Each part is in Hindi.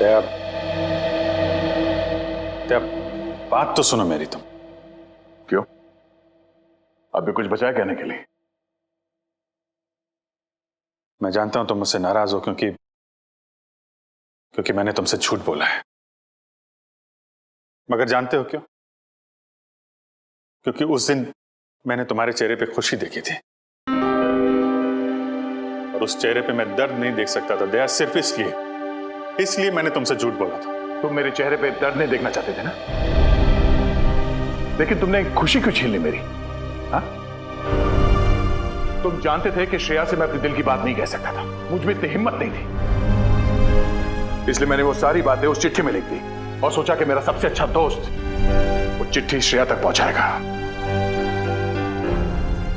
ते अब बात तो सुनो मेरी तुम। क्यों? अभी कुछ बचा है कहने के लिए? मैं जानता हूं तुम मुझसे नाराज हो क्योंकि मैंने तुमसे झूठ बोला है, मगर जानते हो क्यों? क्योंकि उस दिन मैंने तुम्हारे चेहरे पे खुशी देखी थी और उस चेहरे पे मैं दर्द नहीं देख सकता था दया, सिर्फ इसलिए मैंने तुमसे झूठ बोला था। तुम मेरे चेहरे पे दर्द नहीं देखना चाहते थे ना, लेकिन तुमने खुशी क्यों छीन ली मेरी? हाँ? तुम जानते थे कि श्रेया से मैं अपने दिल की बात नहीं कह सकता था, मुझ में इतनी हिम्मत नहीं थी, इसलिए मैंने वो सारी बातें उस चिट्ठी में लिख दी और सोचा कि मेरा सबसे अच्छा दोस्त वो चिट्ठी श्रेया तक पहुंचाएगा।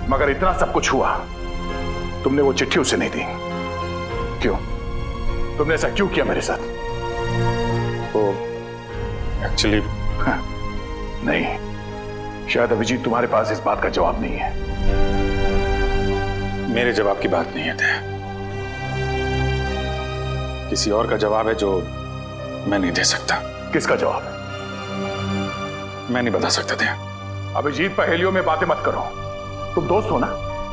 मगर इतना सब कुछ हुआ, तुमने वो चिट्ठी उसे नहीं दी। क्यों? तुमने ऐसा क्यों किया मेरे साथ? वो एक्चुअली नहीं, शायद अभिजीत तुम्हारे पास इस बात का जवाब नहीं है। मेरे जवाब की बात नहीं है दया, किसी और का जवाब है जो मैं नहीं दे सकता। किसका जवाब है? मैं नहीं बता सकता दया। अभिजीत, पहेलियों में बातें मत करो, तुम दोस्त हो ना,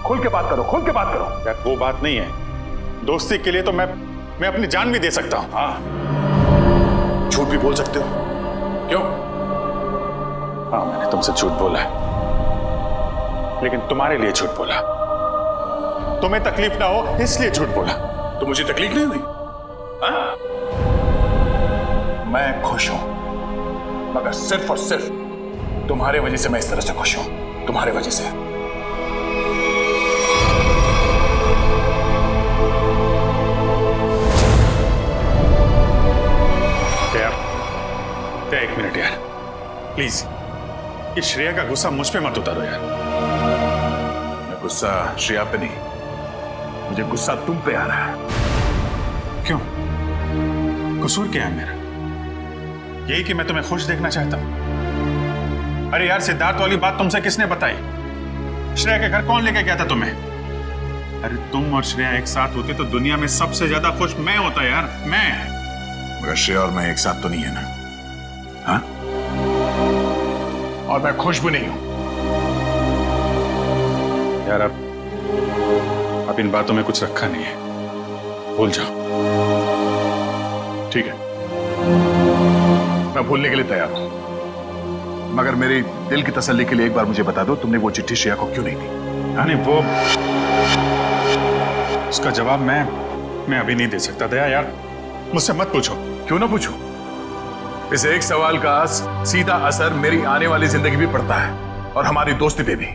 खुल के बात करो, खुल के बात करो। यार वो बात नहीं है, दोस्ती के लिए तो मैं अपनी जान भी दे सकता हूं। हाँ, झूठ भी बोल सकते हो। क्यों? हाँ, मैंने तुमसे झूठ बोला है, लेकिन तुम्हारे लिए झूठ बोला, तुम्हें तकलीफ ना हो इसलिए झूठ बोला। तो मुझे तकलीफ नहीं हुई? हाँ? मैं खुश हूं, मगर सिर्फ और सिर्फ तुम्हारे वजह से मैं इस तरह से खुश हूं, तुम्हारे वजह से। एक मिनट यार, प्लीज, ये श्रेया का गुस्सा मुझ पे मत उतारो यार। मैं गुस्सा श्रेया पे नहीं, मुझे गुस्सा तुम पे आ रहा है। क्यों? कसूर क्या है मेरा? यही कि मैं तुम्हें खुश देखना चाहता हूं। अरे यार, सिद्धार्थ वाली बात तुमसे किसने बताई? श्रेया के घर कौन लेके गया था तुम्हें? अरे तुम और श्रेया एक साथ होते तो दुनिया में सबसे ज्यादा खुश मैं होता यार, मैं। मगर श्रेया और मैं एक साथ तो नहीं है ना? हाँ? और मैं खुश भी नहीं हूं यार। अब इन बातों में कुछ रखा नहीं है, भूल जाओ। ठीक है, मैं भूलने के लिए तैयार हूं, मगर मेरे दिल की तसल्ली के लिए एक बार मुझे बता दो, तुमने वो चिट्ठी श्रेया को क्यों नहीं दी? नहीं, वो उसका जवाब मैं अभी नहीं दे सकता दया यार, मुझसे मत पूछो। क्यों ना पूछूं? इस एक सवाल का सीधा असर मेरी आने वाली जिंदगी भी पड़ता है और हमारी दोस्ती पे भी।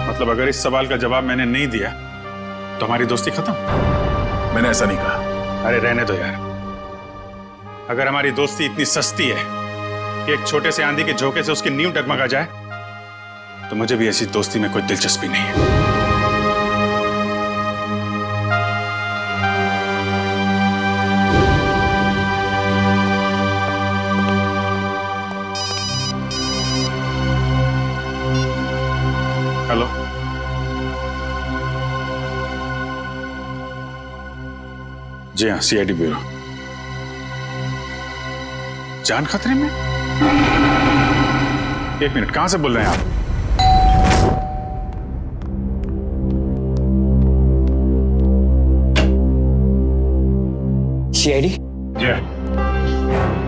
मतलब अगर इस सवाल का जवाब मैंने नहीं दिया तो हमारी दोस्ती खत्म? मैंने ऐसा नहीं कहा। अरे रहने दो यार, अगर हमारी दोस्ती इतनी सस्ती है कि एक छोटे से आंधी के झोंके से उसकी नींव डगमगा जाए, तो मुझे भी ऐसी दोस्ती में कोई दिलचस्पी नहीं है। हेलो, जी हाँ, सीआईडी ब्यूरो। जान खतरे में? एक मिनट, कहां से बोल रहे हैं आप? सीआईडी? जी हाँ।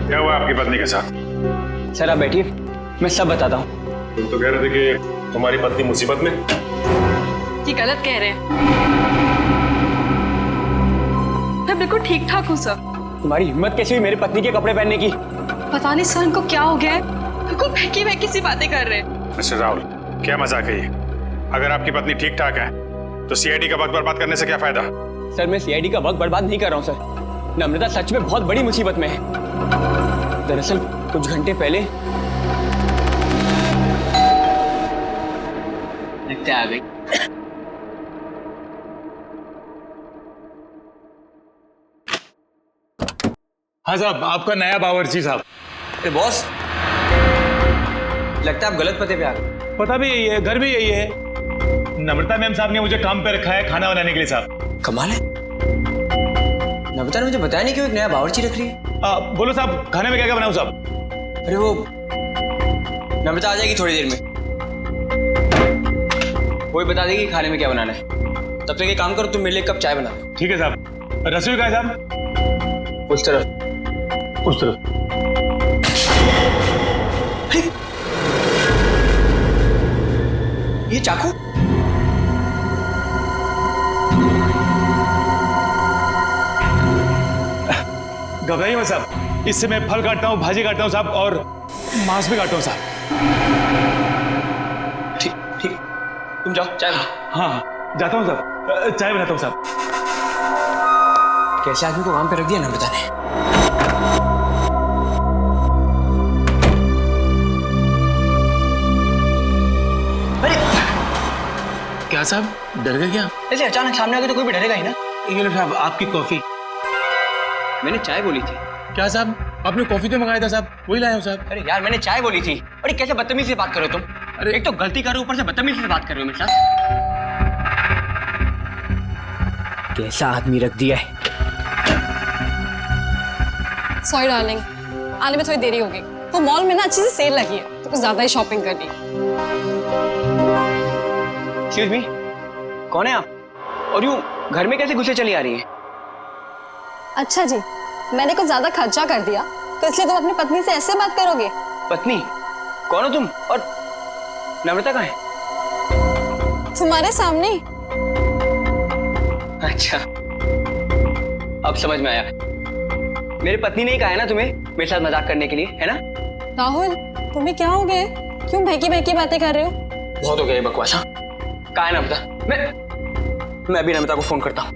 क्या हुआ आपकी पत्नी के साथ? सर आप बैठिए, मैं सब बताता हूँ। तुम तो कह रहे थे कि तुम्हारी पत्नी मुसीबत में। ये गलत कह रहे हैं, मैं बिल्कुल ठीक ठाक हूँ सर। तुम्हारी हिम्मत कैसे हुई मेरी पत्नी के कपड़े पहनने की? पता नहीं सर इनको क्या हो गया है, बिल्कुल बहकी बहकी सी बातें कर रहे हैं। मिस्टर राहुल, क्या मजाक है ये? अगर आपकी पत्नी ठीक ठाक है तो सीआईडी का वक्त बर्बाद करने से क्या फायदा? सर मैं सीआईडी का वक्त बर्बाद नहीं कर रहा हूँ सर, नम्रता सच में बहुत बड़ी मुसीबत में है। दरअसल कुछ घंटे पहले लगता आ गई। हाँ साहब, आपका नया बावर्ची साहब। अरे बॉस, लगता है आप गलत पते पे आ गए। पता भी यही है, घर भी यही है। नम्रता मैम साहब ने मुझे काम पे रखा है खाना बनाने के लिए साहब। कमाल है, नम्रता ने मुझे बताया नहीं क्यों एक नया बावर्ची रख रही है। बोलो साहब, खाने में क्या क्या बनाऊं साहब? अरे वो नम्रता आ जाएगी थोड़ी देर में, वो ही बता देगी खाने में क्या बनाना है। तब तक एक काम करो, तुम मेरे लिए एक कप चाय बना दो। ठीक है साहब। रसोई कहाँ है साहब? उस तरफ। उस तरफ। अरे ये चाकू? घबराइए मत साहब, इससे मैं फल काटता हूँ, भाजी काटता हूँ साहब, और मांस भी काटता हूँ साहब। ठीक ठीक, तुम जाओ चाय बनाओ। हाँ जाता हूँ साहब, चाय बनाता हूँ साहब। कैसे आदमी को काम पे रख दिया नम्रता ने। अरे क्या साहब, डर गए क्या? ऐसे अचानक सामने आ गए तो कोई भी डरेगा ही ना। ये लो साहब आपकी कॉफी। मैंने चाय बोली थी। क्या साहब, आपने कॉफी तो मंगाया था साहब, वही लाया हूँ साहब। अरे यार मैंने चाय बोली थी। अरे कैसे बदतमीजी से बात करो तुम। अरे एक तो गलती करो, ऊपर से बदतमीजी से बात कर रहे हो मेरे साथ। कैसा आदमी रख दिया है। सॉरी डार्लिंग, आने में थोड़ी देरी होगी। तो मॉल में ना अच्छी सी सेल लगी है तो कुछ ज्यादा ही शॉपिंग कर ली। एक्सक्यूज मी, कौन है आप? और यूं घर में कैसे घुसे चली आ रही है? अच्छा जी, मैंने कुछ ज्यादा खर्चा कर दिया तो इसलिए तुम अपनी पत्नी से ऐसे बात करोगे? पत्नी? कौन हो तुम? और नम्रता कहाँ है? तुम्हारे सामने। अच्छा अब समझ में आया। मेरी पत्नी ने ही कहा है ना तुम्हें मेरे साथ मजाक करने के लिए, है ना? राहुल, तुम्हें क्या हो गया? क्यों बहकी बहकी बातें कर रहे हो? बहुत हो गया ये बकवास। हाँ कहाँ है नम्रता? मैं अभी नम्रता को फोन करता हूँ।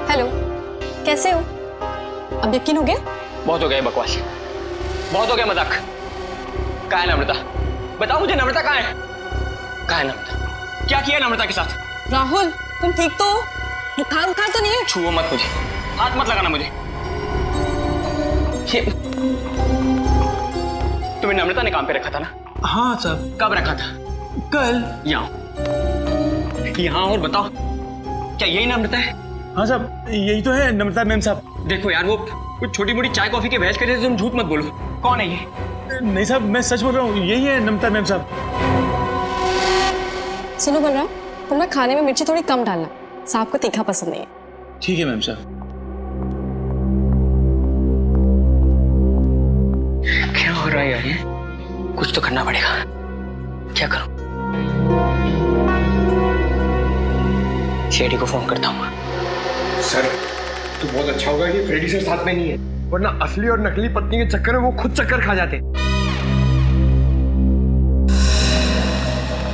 हेलो, कैसे हो? अब यकीन हो गया? बहुत हो गया ये बकवास, बहुत हो गया मजाक। कहाँ है नम्रता? बताओ मुझे, नम्रता कहाँ है? कहाँ है नम्रता? क्या किया नम्रता के साथ? राहुल, तुम ठीक तो हो? बुखार उखार तो नहीं है? छुओ मत मुझे, हाथ मत लगाना मुझे। तुम्हें नम्रता ने काम पे रखा था ना? हाँ साहब। कब रखा था? कल। यहाँ और बताओ, क्या यही नम्रता है? हाँ साहब, यही तो है नम्रता मैम साहब। देखो यार, वो कुछ छोटी मोटी चाय कॉफी के बहस करे तुम झूठ मत बोलो। कौन है ये? नहीं साहब, मैं सच बोल रहा हूँ, यही है नम्रता मैम साहब। सुनो बलराम, तुम ना खाने में मिर्ची थोड़ी कम डालना, साहब को तीखा पसंद नहीं है। ठीक है मैम साहब। क्या हो रहा है यार ये? कुछ तो करना पड़ेगा। क्या करूं? शेडी को फोन करता हूँ। सर तो बहुत अच्छा होगा कि फ्रेडी सर साथ में नहीं है, वरना असली और नकली पत्नी के चक्कर में वो खुद चक्कर खा जाते।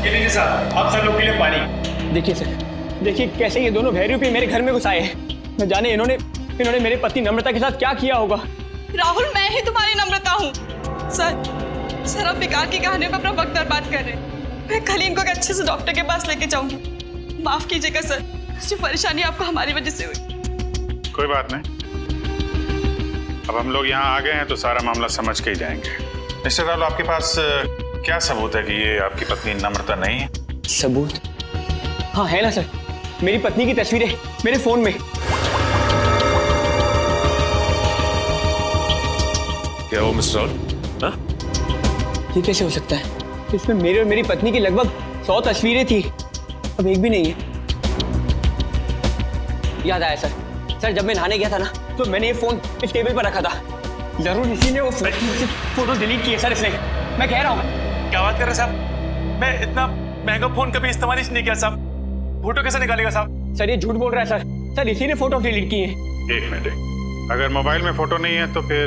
ये लीजिए साहब, आप सब लोग के लिए पानी। देखिए सर, देखिए कैसे ये दोनों भैरवी मेरे घर में घुस आए हैं। न जाने इन्होंने मेरे पति नम्रता के साथ क्या किया होगा। राहुल, मैं ही तुम्हारी नम्रता हूँ। सर आप बेकार की कहानी में अपना वक्त बर्बाद कर रहे हैं। मैं कल ही इनको अच्छे से डॉक्टर के पास लेके जाऊंगी। माफ कीजिएगा सर, जो परेशानी आपको हमारी वजह से हुई। कोई बात नहीं, अब हम लोग यहाँ आ गए हैं तो सारा मामला समझ के ही जाएंगे। मिस्टर राहुल, आपके पास क्या सबूत है कि ये आपकी पत्नी नम्रता नहीं है? सबूत? हाँ है ना सर, मेरी पत्नी की तस्वीरें मेरे फोन में। क्या हो मिस्टर राहुल? हाँ? ये कैसे हो सकता है? इसमें मेरे और मेरी पत्नी की लगभग 100 तस्वीरें थी, अब एक भी नहीं है। याद आया सर, जब मैं नहाने गया था ना तो मैंने ये फोन इस टेबल पर रखा था। जरूर इसी ने वो फोटो डिलीट की है सर इसने, मैं कह रहा हूँ। क्या बात कर रहे हैं साहब? मैं इतना महंगा फोन कभी इस्तेमाल ही नहीं किया साहब। फोटो कैसे निकालेगा साहब? सर ये झूठ बोल रहा है सर इसी ने फोटो डिलीट की है। एक मिनट, अगर मोबाइल में फोटो नहीं है तो फिर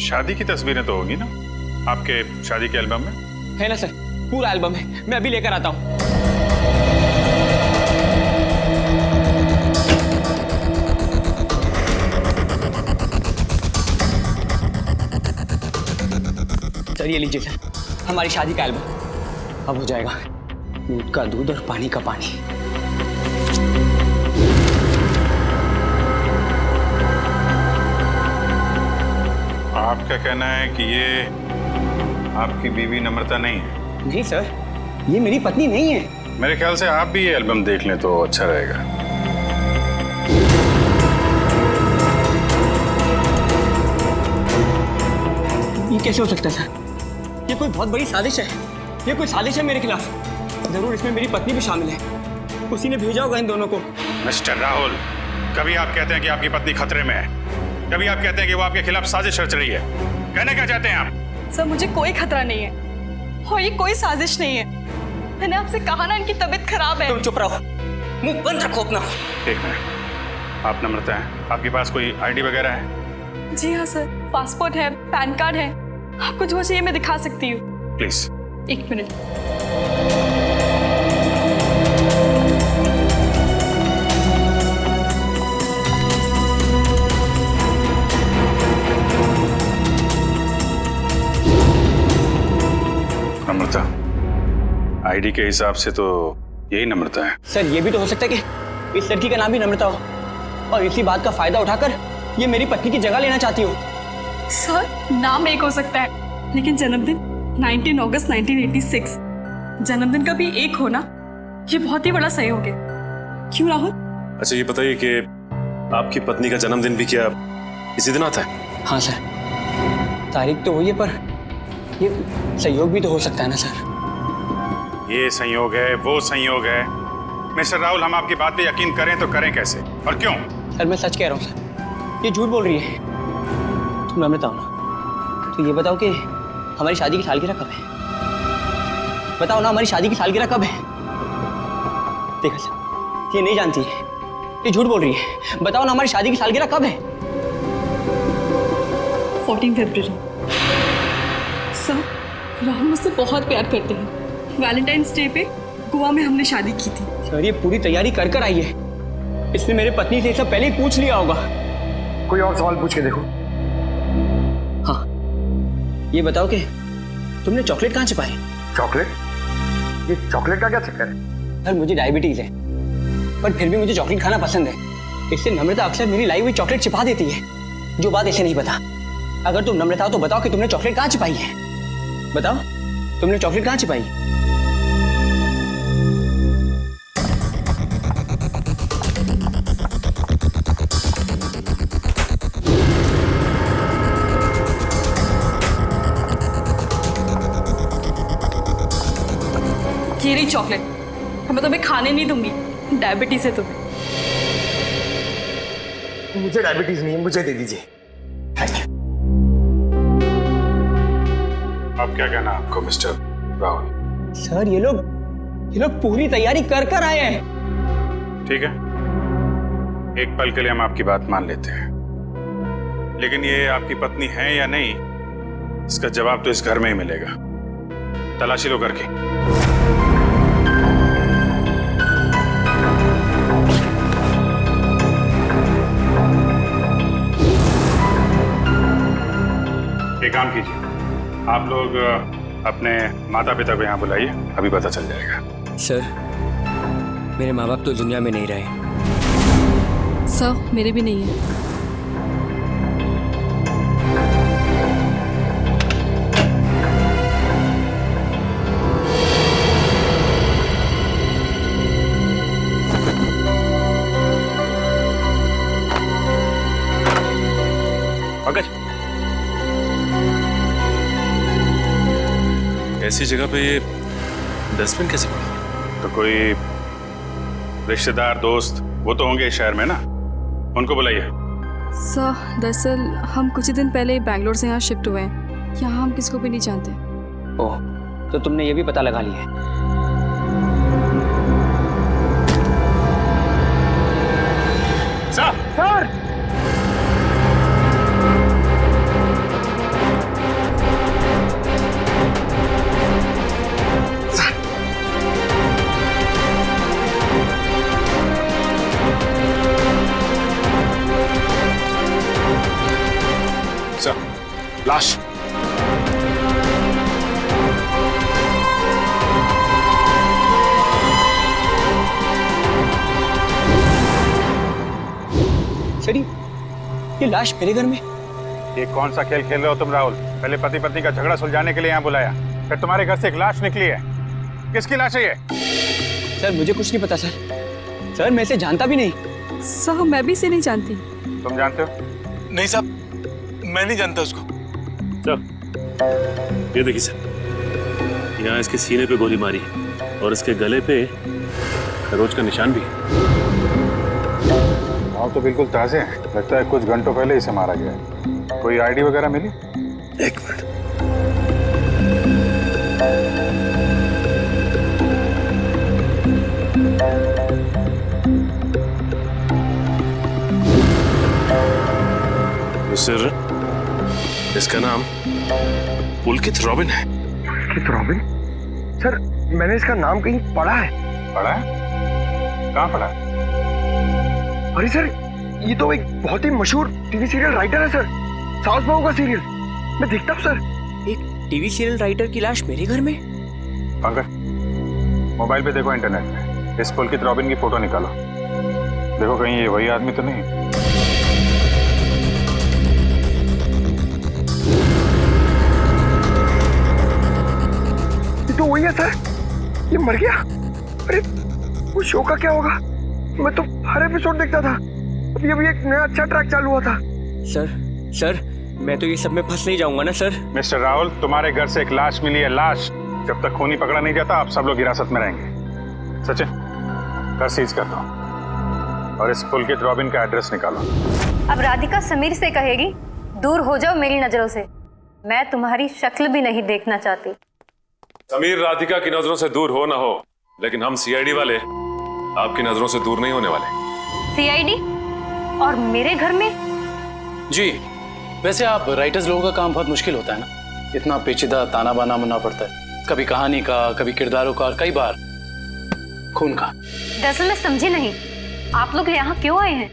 शादी की तस्वीरें तो होगी ना आपके शादी के एल्बम में? है ना सर, पूरा एल्बम है, मैं अभी लेकर आता हूँ। सर ये लीजिए सर, हमारी शादी का एल्बम। अब हो जाएगा दूध का दूध और पानी का पानी। आपका कहना है कि ये आपकी बीवी नम्रता नहीं है? जी सर, ये मेरी पत्नी नहीं है। मेरे ख्याल से आप भी ये एल्बम देख लें तो अच्छा रहेगा। ये कैसे हो सकता है सर? ये कोई बहुत बड़ी साजिश है। ये कोई साजिश है मेरे खिलाफ। जरूर इसमें मेरी पत्नी भी शामिल है। उसी ने भेजा होगा इन दोनों को। मिस्टर राहुल, कभी आप कहते हैं कि आपकी पत्नी खतरे में है, कभी आप कहते हैं कि वो आपके खिलाफ साजिश रच रही है। कहना क्या चाहते हैं आप? सर मुझे कोई खतरा नहीं है और ये कोई साजिश नहीं है। मैंने आपसे कहा ना इनकी तबीयत खराब है। तुम चुप रहो, मुंह बंद रखो अपना। एक मिनट, आप नम्रता हैं, आपके पास कोई आईडी वगैरह है? जी हाँ सर, पासपोर्ट है, पैन कार्ड है। आपको जो चाहिए मैं दिखा सकती हूँ। प्लीज। एक मिनट। नम्रता, आईडी के हिसाब से तो यही नम्रता है। सर ये भी तो हो सकता है कि इस लड़की का नाम भी नम्रता हो और इसी बात का फायदा उठाकर ये मेरी पत्नी की जगह लेना चाहती हो। सर नाम एक हो सकता है लेकिन जन्मदिन 19 अगस्त 1986। जन्मदिन का भी एक होना ये बहुत ही बड़ा सहयोग है। क्यों राहुल? अच्छा ये बताइए कि आपकी पत्नी का जन्मदिन भी क्या इसी दिन आता है? हाँ सर, तारीख तो हुई है पर ये सहयोग भी तो हो सकता है ना सर। ये संयोग है, वो संयोग है। मिस्टर राहुल, हम आपकी बात पे यकीन करें तो करें कैसे और क्यों? सर मैं सच कह रहा हूँ सर, ये झूठ बोल रही है। तुम नम्रता हो ना, तो ये बताओ कि हमारी शादी की सालगिरह कब है? बताओ ना, हमारी शादी की सालगिरह कब है? देखा सर, ये नहीं जानती है, ये झूठ बोल रही है। बताओ ना, हमारी शादी की सालगिरह कब है? 14 फरवरी। सर राहुल मुझसे बहुत प्यार करते हैं। वैलेंटाइंस डे पे गोवा में हमने शादी की थी। सर ये पूरी तैयारी कर कर आई है। इसने मेरे पत्नी से ये सब पहले ही पूछ लिया होगा। कोई और सवाल पूछ के देखो। हाँ, ये बताओ कि तुमने चॉकलेट कहाँ छिपाई? चॉकलेट? ये चॉकलेट का क्या चक्कर है? सर मुझे डायबिटीज है पर फिर भी मुझे चॉकलेट खाना पसंद है। इससे नम्रता अक्सर मेरी लाई हुई चॉकलेट छिपा देती है, जो बात इसे नहीं पता। अगर तुम नम्रता हो तो बताओ कि तुमने चॉकलेट कहाँ छिपाई है? बताओ, तुमने चॉकलेट कहाँ छिपाई? ये रही चॉकलेट। मैं तुम्हें खाने नहीं दूंगी, डायबिटीज है तुम्हें। मुझे डायबिटीज नहीं है, मुझे दे दीजिए। अब क्या कहना आपको मिस्टर राहुल? सर ये लोग पूरी तैयारी कर कर आए हैं। ठीक है, एक पल के लिए हम आपकी बात मान लेते हैं, लेकिन ये आपकी पत्नी है या नहीं, इसका जवाब तो इस घर में ही मिलेगा। तलाशी लो करके। एक काम कीजिए, आप लोग अपने माता पिता को यहाँ बुलाइए, अभी पता चल जाएगा। सर मेरे माँ बाप तो दुनिया में नहीं रहे। सर मेरे भी नहीं है। ऐसी जगह पे ये डस्टबिन कैसे पड़ा? तो कोई रिश्तेदार दोस्त वो तो होंगे इस शहर में ना, उनको बुलाइए। सर दरअसल हम कुछ ही दिन पहले बैंगलोर से यहाँ शिफ्ट हुए हैं। यहाँ हम किसको भी नहीं जानते। ओह, तो तुमने ये भी पता लगा लिया है? सर! लाश। सर ये लाश मेरे घर में? ये कौन सा खेल खेल रहे हो तुम राहुल? पहले पति पत्नी का झगड़ा सुलझाने के लिए यहाँ बुलाया, फिर तुम्हारे घर से एक लाश निकली है। किसकी लाश है ये? सर मुझे कुछ नहीं पता सर मैं इसे जानता भी नहीं। साहब मैं भी इसे नहीं जानती। तुम जानते हो? नहीं साहब, मैं नहीं जानता उसको। साहब ये देखिए सर, यहाँ इसके सीने पे गोली मारी और इसके गले पे खरोच का निशान भी है। हाँ तो बिल्कुल ताजे हैं, लगता है कुछ घंटों पहले इसे मारा गया है। कोई आईडी वगैरह मिली? एक मिनट। सर इसका नाम पुलकित रॉबिन है। पुलकित रॉबिन? सर मैंने इसका नाम कहीं पढ़ा है। पढ़ा है? कहाँ पढ़ा है? अरे सर ये तो एक बहुत ही मशहूर टीवी सीरियल राइटर है सर, साउथ बहू का सीरियल मैं देखता हूँ सर। एक टीवी सीरियल राइटर की लाश मेरे घर में? पंकज मोबाइल पे देखो, इंटरनेट पे इस पुलकित रॉबिन की फोटो निकालो, देखो कहीं ये वही आदमी तो नहीं। ये तो वही है सर, ये मर गया। अरे वो शो का क्या होगा? मैं तो हर एपिसोड देखता था, अभी अभी एक नया अच्छा ट्रैक चालू हुआ था। सर मैं तो ये सब में फंस नहीं जाऊंगा ना सर? मिस्टर राहुल, तुम्हारे घर से एक लाश मिली है, लाश। जब तक खूनी पकड़ा नहीं जाता आप सब लोग हिरासत में रहेंगे। सचिन घर सीज कर दो और इस पुलकित रॉबिन का एड्रेस निकालो। अब राधिका समीर से कहेगी दूर हो जाओ मेरी नजरों से, मैं तुम्हारी शक्ल भी नहीं देखना चाहती। समीर राधिका की नजरों से दूर हो ना हो, लेकिन हम सीआईडी वाले आपकी नजरों से दूर नहीं होने वाले। सीआईडी? और मेरे घर में? जी वैसे आप राइटर्स लोगों का काम बहुत मुश्किल होता है ना, इतना पेचीदा ताना बाना बनना पड़ता है, कभी कहानी का, कभी किरदारों का और कई बार खून का। दरअसल मैं समझी नहीं, आप लोग यहाँ क्यों आए हैं?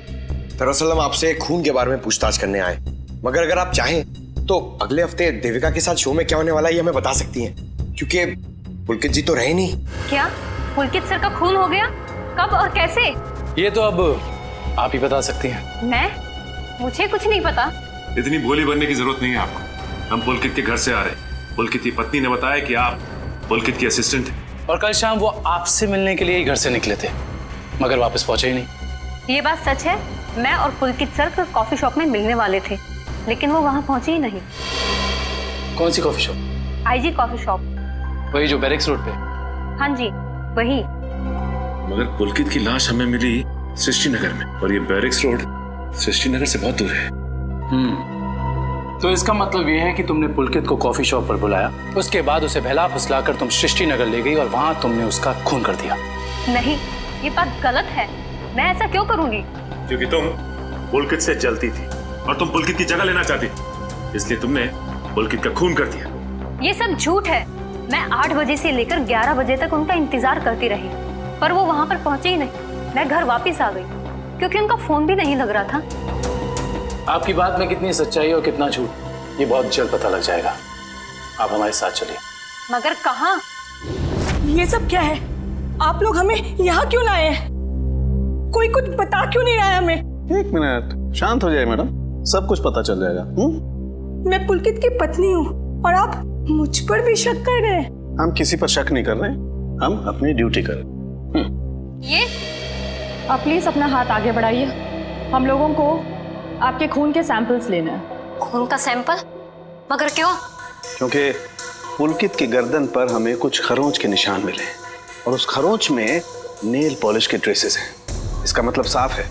दरअसल हम आपसे खून के बारे में पूछताछ करने आए, मगर अगर आप चाहें तो अगले हफ्ते देविका के साथ शो में क्या होने वाला है ये हमें बता सकती हैं, क्योंकि पुलकित जी तो रहे नहीं। क्या पुलकित सर का खून हो गया? कब और कैसे? ये तो अब आप ही बता सकती हैं। मुझे कुछ नहीं पता। इतनी भोली बनने की जरूरत नहीं है आपको, हम पुलकित के घर से आ रहे। पुलकित की पत्नी ने बताया कि आप पुलकित की असिस्टेंट हैं और कल शाम वो आपसे मिलने के लिए ही घर से निकले थे, मगर वापस पहुंचे ही नहीं। ये बात सच है, मैं और पुलकित सर कॉफी शॉप में मिलने वाले थे, लेकिन वो वहाँ पहुंचे ही नहीं। कौन सी coffee shop? IG coffee shop. वही जो बैरिक्स रोड पे? हाँ जी वही। मगर पुलकित की लाश हमें मिली सृष्टि नगर में, और ये बैरिक्स रोड सृष्टि नगर से बहुत दूर है। तो इसका मतलब ये है कि तुमने पुलकित को कॉफी शॉप पर बुलाया, उसके बाद उसे बहला फुसलाकर तुम सृष्टि नगर ले गई और वहां तुमने उसका खून कर दिया। नहीं, ये बात गलत है, मैं ऐसा क्यों करूंगी? क्योंकि तुम पुलकित से जलती थी और तुम पुलकित की जगह लेना चाहती थी, इसलिए तुमने पुलकित का खून कर दिया। ये सब झूठ है। मैं 8 बजे से लेकर 11 बजे तक उनका इंतजार करती रही, पर वो वहां पर पहुंचे ही नहीं। मैं घर वापस आ गई क्योंकि उनका फोन भी नहीं लग रहा था। आपकी बात में कितनी सच्चाई और कितना झूठ ये बहुत जल्द पता लग जाएगा। आप हमारे साथ चलिए। मगर कहाँ? ये सब क्या है? आप लोग हमें यहाँ क्यों लाए हैं? कोई कुछ बता क्यों नहीं रहा है हमें? एक मिनट, शांत हो जाए मैडम, सब कुछ पता चल जाएगा। मैं पुलकित की पत्नी हूँ और आप मुझ पर भी शक कर रहे हैं? हम किसी पर शक नहीं कर रहे, हम अपनी ड्यूटी कर रहे। ये आप प्लीज अपना हाथ आगे बढ़ाइए, हम लोगों को आपके खून के सैंपल्स लेना है। खून का सैंपल? मगर क्यों? क्योंकि पुलकित की गर्दन पर हमें कुछ खरोंच के निशान मिले और उस खरोंच में नेल पॉलिश के ट्रेसेस हैं। इसका मतलब साफ है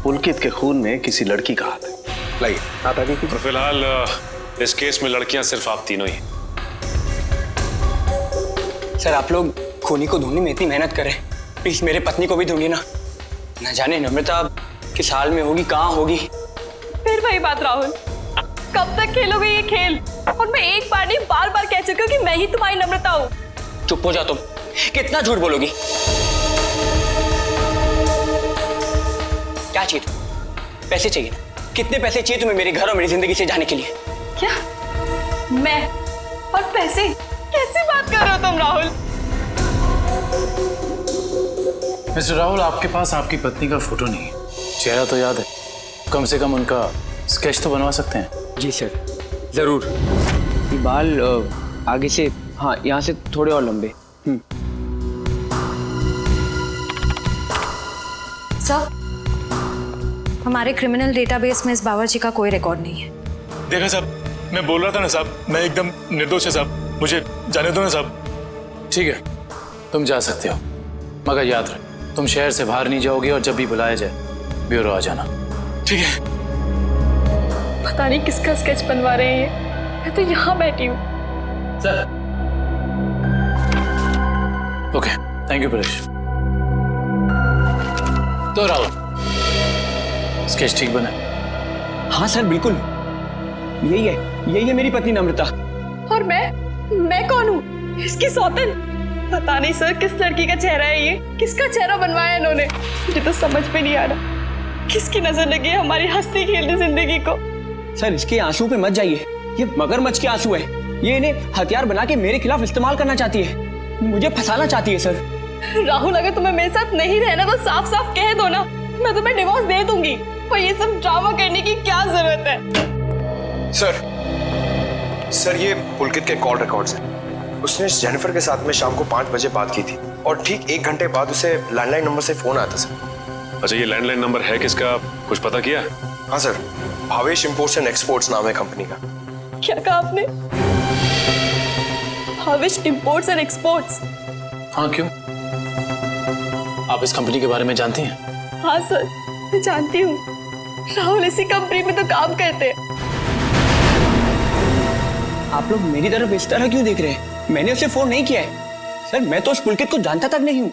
पुलकित के खून में किसी लड़की का हाथ है। लाइए हाथ आगे कीजिए। फिलहाल इस केस में लड़कियां सिर्फ आप तीनों ही। सर आप लोग खूनी को ढूंढने में इतनी मेहनत करें, प्लीज मेरे पत्नी को भी ढूंढिए ना। न जाने नम्रता किस हाल में होगी, कहाँ होगी। फिर वही बात राहुल, कब तक खेलोगे ये खेल? और मैं एक बार नहीं बार बार कह चुकी हूँ कि मैं ही तुम्हारी नम्रता हूँ। चुप हो जाओ तुम, कितना झूठ बोलोगी? क्या चाहिए तुम्हें? पैसे चाहिए ना? कितने पैसे चाहिए तुम्हें मेरे घर और मेरी जिंदगी से जाने के लिए? क्या? मैं और पैसे? कैसी बात कर रहे हो तुम राहुल? मिस्टर राहुल, आपके पास आपकी पत्नी का फोटो नहीं है, चेहरा तो याद है, कम से कम उनका स्केच तो बनवा सकते हैं। जी सर जरूर। ये बाल आगे से, हाँ यहाँ से थोड़े और लंबे। सर, हमारे क्रिमिनल डेटाबेस में इस बावर्ची का कोई रिकॉर्ड नहीं है। देखा साहब, मैं बोल रहा था ना साहब, मैं एकदम निर्दोष है साहब, मुझे जाने दो ना साहब। ठीक है, तुम जा सकते हो, मगर याद रख तुम शहर से बाहर नहीं जाओगे और जब भी बुलाया जाए ब्यूरो आ जाना। ठीक है। पता नहीं किसका स्केच बनवा रहे हैं, मैं तो यहाँ बैठी हूँ। Sir. Okay, thank you Paresh. तो राहुल, स्केच ठीक बना? हाँ सर, बिल्कुल यही है मेरी पत्नी नम्रता। और मैं कौन हूँ? इसकी सौतन? पता नहीं सर किस लड़की का चेहरा है ये, किसका चेहरा बनवाया इन्होंने, मुझे तो समझ में नहीं आ रहा। किसकी नजर लगी है हमारी हंसती खेलती जिंदगी को। सर इसके आंसू पे मत जाइए, ये मगरमच्छ के आंसू है। ये इन्हें हथियार बना के मेरे खिलाफ इस्तेमाल करना चाहती है, मुझे फंसाना चाहती है सर। राहुल, अगर तुम्हें मेरे साथ नहीं रहना तो साफ साफ कह दो ना, मैं तुम्हें डिवोर्स दे दूंगी। पर ये सब ड्रामा करने की क्या जरूरत है? सर ये पुलकित के कॉल रिकॉर्ड्स हैं। उसने जेनिफर के साथ में शाम को 5 बजे बात की थी और ठीक 1 घंटे बाद उसे लैंडलाइन नंबर से फोन आया था सर। अच्छा, ये लैंडलाइन नंबर है किसका, कुछ पता किया? हाँ sir, Bhavesh imports and exports नाम है कंपनी का। क्या कहा आपने? Bhavesh imports and exports? हाँ, क्यों? आप इस कंपनी के बारे में जानती हैं? हाँ सर, मैं जानती हूँ। राहुल इसी कंपनी में तो काम करते हैं। आप लोग मेरी तरफ इस तरह क्यों देख रहे हैं? मैंने उसे फोन नहीं किया है सर, मैं तो उस पुलकित को जानता तक नहीं हूँ।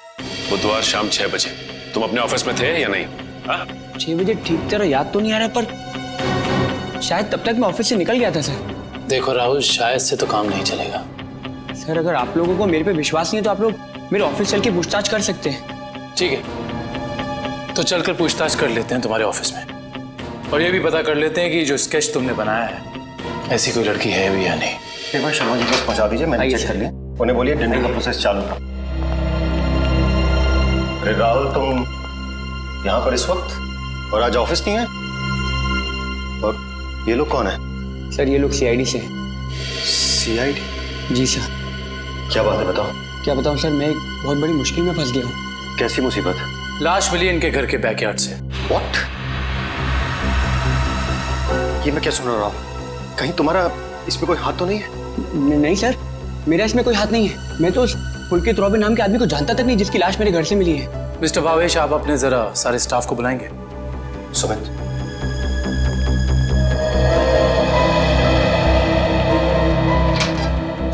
बुधवार शाम 6 बजे तुम अपने ऑफिस में थे या नहीं? 6 बजे ठीक तरह याद तो नहीं आ रहा, पर शायद तब तक मैं ऑफिस से निकल गया था सर। देखो राहुल, शायद से तो काम नहीं चलेगा। सर अगर आप लोगों को मेरे पे विश्वास नहीं है तो आप लोग मेरे ऑफिस चल के पूछताछ कर सकते हैं। ठीक है, तो चलकर पूछताछ कर लेते हैं तुम्हारे ऑफिस में, और ये भी पता कर लेते हैं कि जो स्केच तुमने बनाया है ऐसी कोई लड़की है भी या नहीं। एक बार शर्मा जी के पास पहुंचा दीजिए, मैंने चेक कर लिया। उन्हें बोलिए टेंडरिंग का प्रोसेस चालू था। अरे राहुल, तुम यहाँ पर इस वक्त और आज ऑफिस नहीं है? और ये लोग कौन है? सर ये लोग सीआईडी से। सीआईडी? जी सर। क्या बात है, बताओ। क्या बताऊं सर, मैं एक बहुत बड़ी मुश्किल में फंस गया हूँ। कैसी मुसीबत? लाश मिली इनके घर के बैकयार्ड से। व्हाट? ये मैं क्या सुन रहा हूँ? कहीं तुम्हारा इसमें कोई हाथ तो नहीं है? नहीं सर, मेरा इसमें कोई हाथ नहीं है। मैं तो उस पुलकित रॉबिन नाम के आदमी को जानता तक नहीं जिसकी लाश मेरे घर से मिली है। मिस्टर भावेश, आप अपने जरा सारे स्टाफ को बुलाएंगे। सुमित,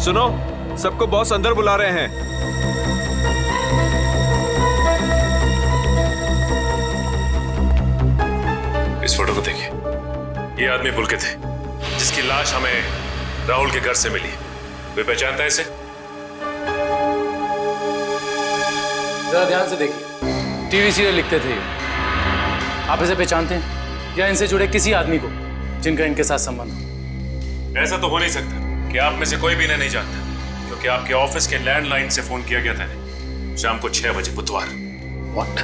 सुनो, सबको बॉस अंदर बुला रहे हैं। इस फोटो को देखिए, ये आदमी पुलकित है जिसकी लाश हमें राहुल के घर से मिली। कोई पहचानता है इसे? जरा ध्यान से देखिए, टीवी सीरियल लिखते थे ये। आप इसे पहचानते हैं या इनसे जुड़े किसी आदमी को जिनका इनके साथ संबंध हो? ऐसा तो हो नहीं सकता कि आप में से कोई भी इन्हें नहीं जानता, क्योंकि आपके ऑफिस के लैंडलाइन से फोन किया गया था शाम को 6 बजे बुधवार। व्हाट?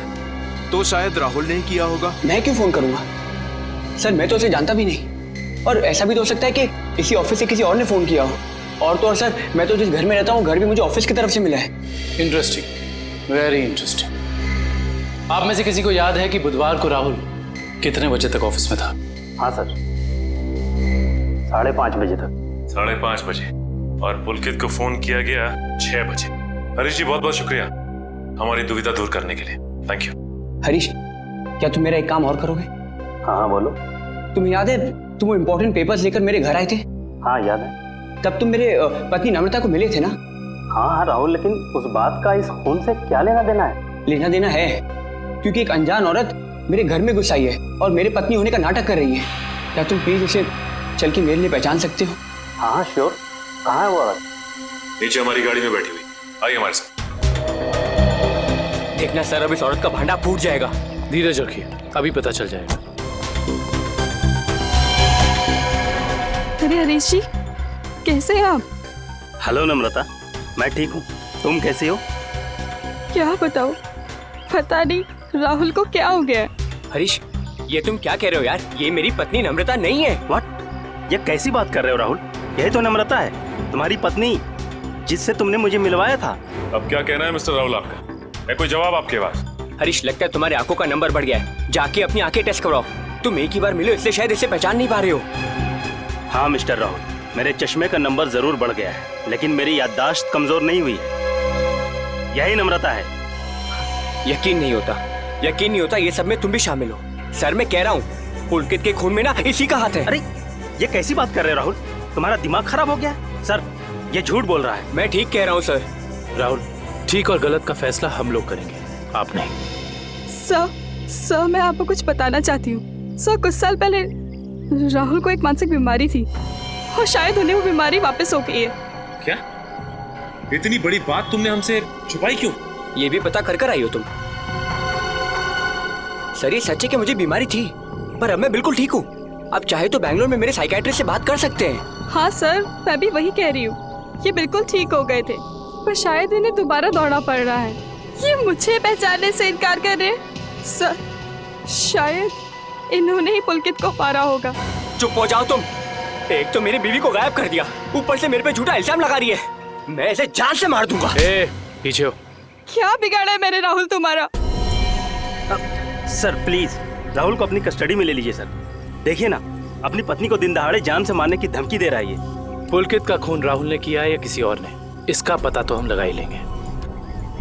तो शायद राहुल ने किया होगा। मैं क्यों फोन करूंगा सर, मैं तो उसे जानता भी नहीं। और ऐसा भी तो हो सकता है कि इसी ऑफिस से किसी और ने फोन किया हो। और तो और सर, मैं तो जिस घर में रहता हूँ घर भी मुझे ऑफिस की तरफ से मिला है। Interesting, very interesting. आप में से किसी को याद है कि बुधवार को राहुल कितने बजे तक ऑफिस में था? हाँ सर, 5:30 बजे तक। 5:30 बजे, और पुलकित को फोन किया गया 6 बजे। हरीश जी, बहुत बहुत शुक्रिया हमारी दुविधा दूर करने के लिए। Thank you. हरीश, क्या तुम मेरा एक काम और करोगे? हाँ बोलो। तुम्हें याद है तुम वो इम्पोर्टेंट पेपर्स लेकर मेरे घर आए थे? हाँ याद है। तब तुम मेरे पत्नी नम्रता को मिले थे ना? हाँ राहुल, लेकिन उस बात का इस खून से क्या लेना देना है? लेना देना है, क्योंकि एक अनजान औरत मेरे घर में घुस आई है और मेरे पत्नी होने का नाटक कर रही है। क्या तुम प्लीज उसे चल के मेरे लिए पहचान सकते हो? हाँ श्योर। कहाँ है वो औरत? नीचे हमारी गाड़ी में बैठी हुई, आइए हमारे साथ। देखना सर, अब इस औरत का भांडा फूट जाएगा। धीरज रखिए, अभी पता चल जाएगा। अरे हरीश जी, कैसे हैं आप? हेलो नम्रता, मैं ठीक हूँ, तुम कैसी हो? क्या बताओ, पता नहीं राहुल को क्या हो गया। हरीश, ये तुम क्या कह रहे हो यार? ये मेरी पत्नी नम्रता नहीं है। व्हाट? ये कैसी बात कर रहे हो राहुल? यही तो नम्रता है, तुम्हारी पत्नी, जिससे तुमने मुझे मिलवाया था। अब क्या कहना है मिस्टर राहुल आपका? है कोई जवाब आपके पास? हरीश, लगता है तुम्हारे आंखों का नंबर बढ़ गया है। जाके अपनी आंखें टेस्ट करवाओ। तुम एक ही बार मिलो इसलिए शायद इसे पहचान नहीं पा रहे हो। हाँ मिस्टर राहुल, मेरे चश्मे का नंबर जरूर बढ़ गया है, लेकिन मेरी याददाश्त कमजोर नहीं हुई है। यही नम्रता है। यकीन नहीं होता ये सब में तुम भी शामिल हो। सर, मैं कह रहा हूँ पुलकित के खून में ना इसी का हाथ है। अरे ये कैसी बात कर रहे हो राहुल? तुम्हारा दिमाग खराब हो गया? सर, ये झूठ बोल रहा है। मैं ठीक कह रहा हूँ सर। राहुल, ठीक और गलत का फैसला हम लोग करेंगे, आप नहीं। सर, मैं आपको कुछ बताना चाहती हूँ। सर, कुछ साल पहले राहुल को एक मानसिक बीमारी थी और शायद उन्हें वो बीमारी वापस हो गई है। क्या? इतनी बड़ी बात तुमने हमसे छुपाई क्यों? ये भी पता कर आई हो तुम? सर, ये सच है कि मुझे बीमारी थी, पर अब मैं बिल्कुल ठीक हूँ। अब चाहे तो बैंगलोर में मेरे साइकियाट्रिस्ट से बात कर सकते हैं। हाँ सर, मैं भी वही कह रही हूँ। ये बिल्कुल ठीक हो गए थे, पर शायद इन्हें दोबारा दौड़ना पड़ रहा है। ये मुझे पहचानने से इनकार कर रहे हैं। सर, शायद इन्होंने ही पुलकित को मारा होगा। चुप हो जाओ तुम। एक तो मेरी बीवी को गायब कर दिया, ऊपर से मेरे पे झूठा इल्जाम लगा रही है। मैं इसे जान से मार दूंगा। पीछे हो। क्या बिगाड़ा है मैंने राहुल तुम्हारा? सर प्लीज राहुल को अपनी कस्टडी में ले लीजिए सर। देखिए ना, अपनी पत्नी को दिन दहाड़े जान से मारने की धमकी दे रहा है ये। पुलकित का खून राहुल ने किया है या किसी और ने, इसका पता तो हम लगा ही लेंगे,